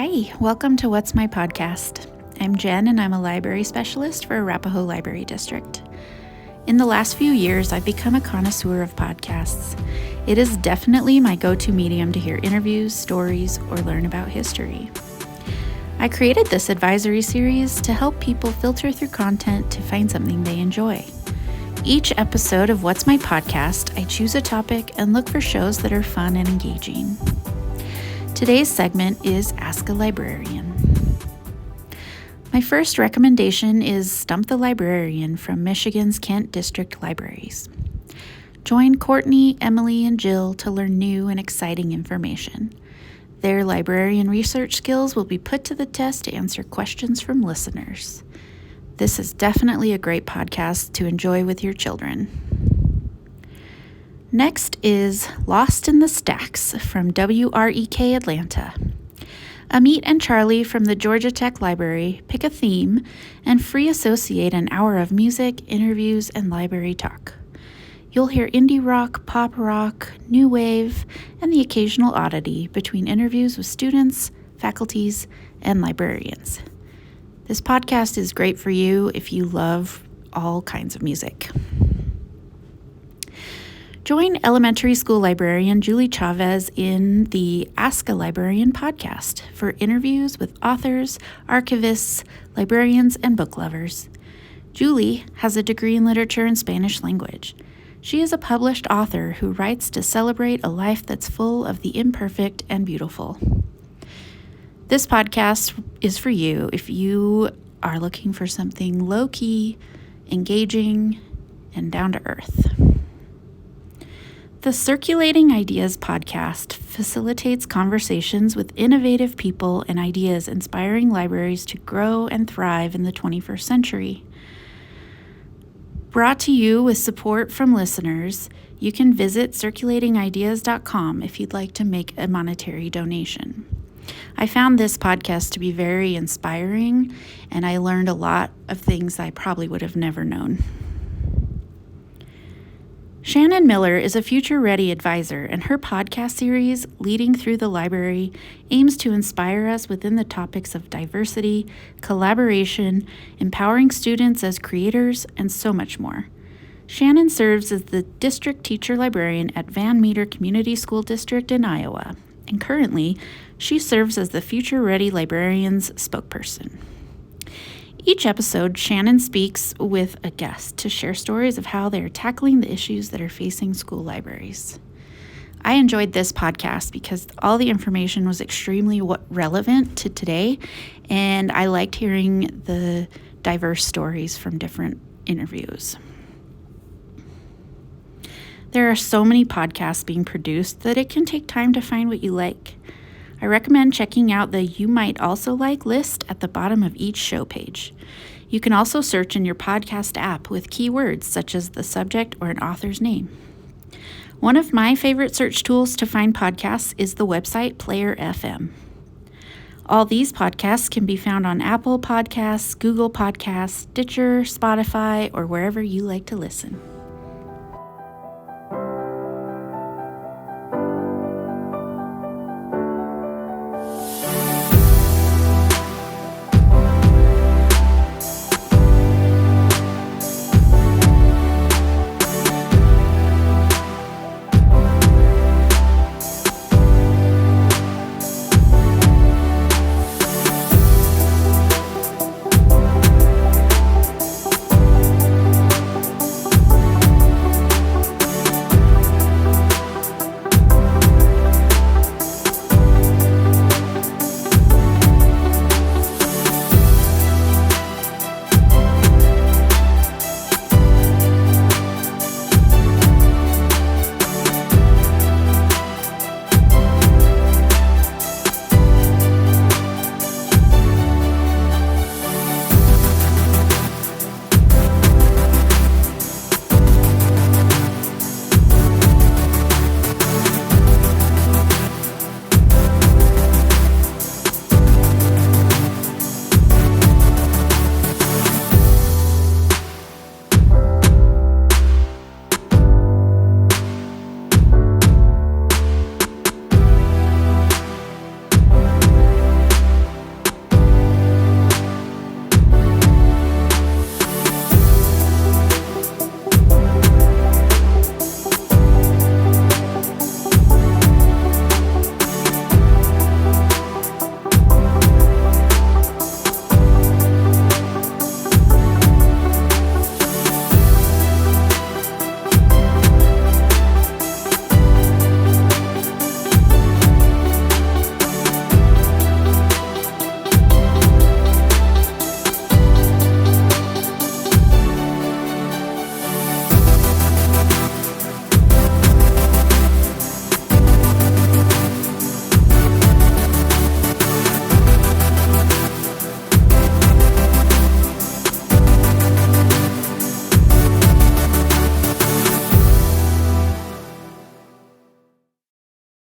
Hi, welcome to What's My Podcast. I'm Jen and I'm a library specialist for Arapahoe Library District. In the last few years, I've become a connoisseur of podcasts. It is definitely my go-to medium to hear interviews, stories, or learn about history. I created this advisory series to help people filter through content to find something they enjoy. Each episode of What's My Podcast, I choose a topic and look for shows that are fun and engaging. Today's segment is Ask a Librarian. My first recommendation is Stump the Librarian from Michigan's Kent District Libraries. Join Courtney, Emily, and Jill to learn new and exciting information. Their librarian research skills will be put to the test to answer questions from listeners. This is definitely a great podcast to enjoy with your children. Next is Lost in the Stacks from WREK Atlanta. Amit and Charlie from the Georgia Tech Library pick a theme and free associate an hour of music, interviews, and library talk. You'll hear indie rock, pop rock, new wave, and the occasional oddity between interviews with students, faculties, and librarians. This podcast is great for you if you love all kinds of music. Join elementary school librarian Julie Chavez in the Ask a Librarian podcast for interviews with authors, archivists, librarians, and book lovers. Julie has a degree in literature and Spanish language. She is a published author who writes to celebrate a life that's full of the imperfect and beautiful. This podcast is for you if you are looking for something low-key, engaging, and down-to-earth. The Circulating Ideas podcast facilitates conversations with innovative people and ideas inspiring libraries to grow and thrive in the 21st century. Brought to you with support from listeners, you can visit circulatingideas.com if you'd like to make a monetary donation. I found this podcast to be very inspiring, and I learned a lot of things I probably would have never known. Shannon Miller is a future-ready advisor, and her podcast series, Leading Through the Library, aims to inspire us within the topics of diversity, collaboration, empowering students as creators, and so much more. Shannon serves as the district teacher librarian at Van Meter Community School District in Iowa, and currently, she serves as the Future Ready Librarians spokesperson. Each episode, Shannon speaks with a guest to share stories of how they are tackling the issues that are facing school libraries. I enjoyed this podcast because all the information was extremely relevant to today, and I liked hearing the diverse stories from different interviews. There are so many podcasts being produced that it can take time to find what you like. I recommend checking out the You Might Also Like list at the bottom of each show page. You can also search in your podcast app with keywords such as the subject or an author's name. One of my favorite search tools to find podcasts is the website Player FM. All these podcasts can be found on Apple Podcasts, Google Podcasts, Stitcher, Spotify, or wherever you like to listen.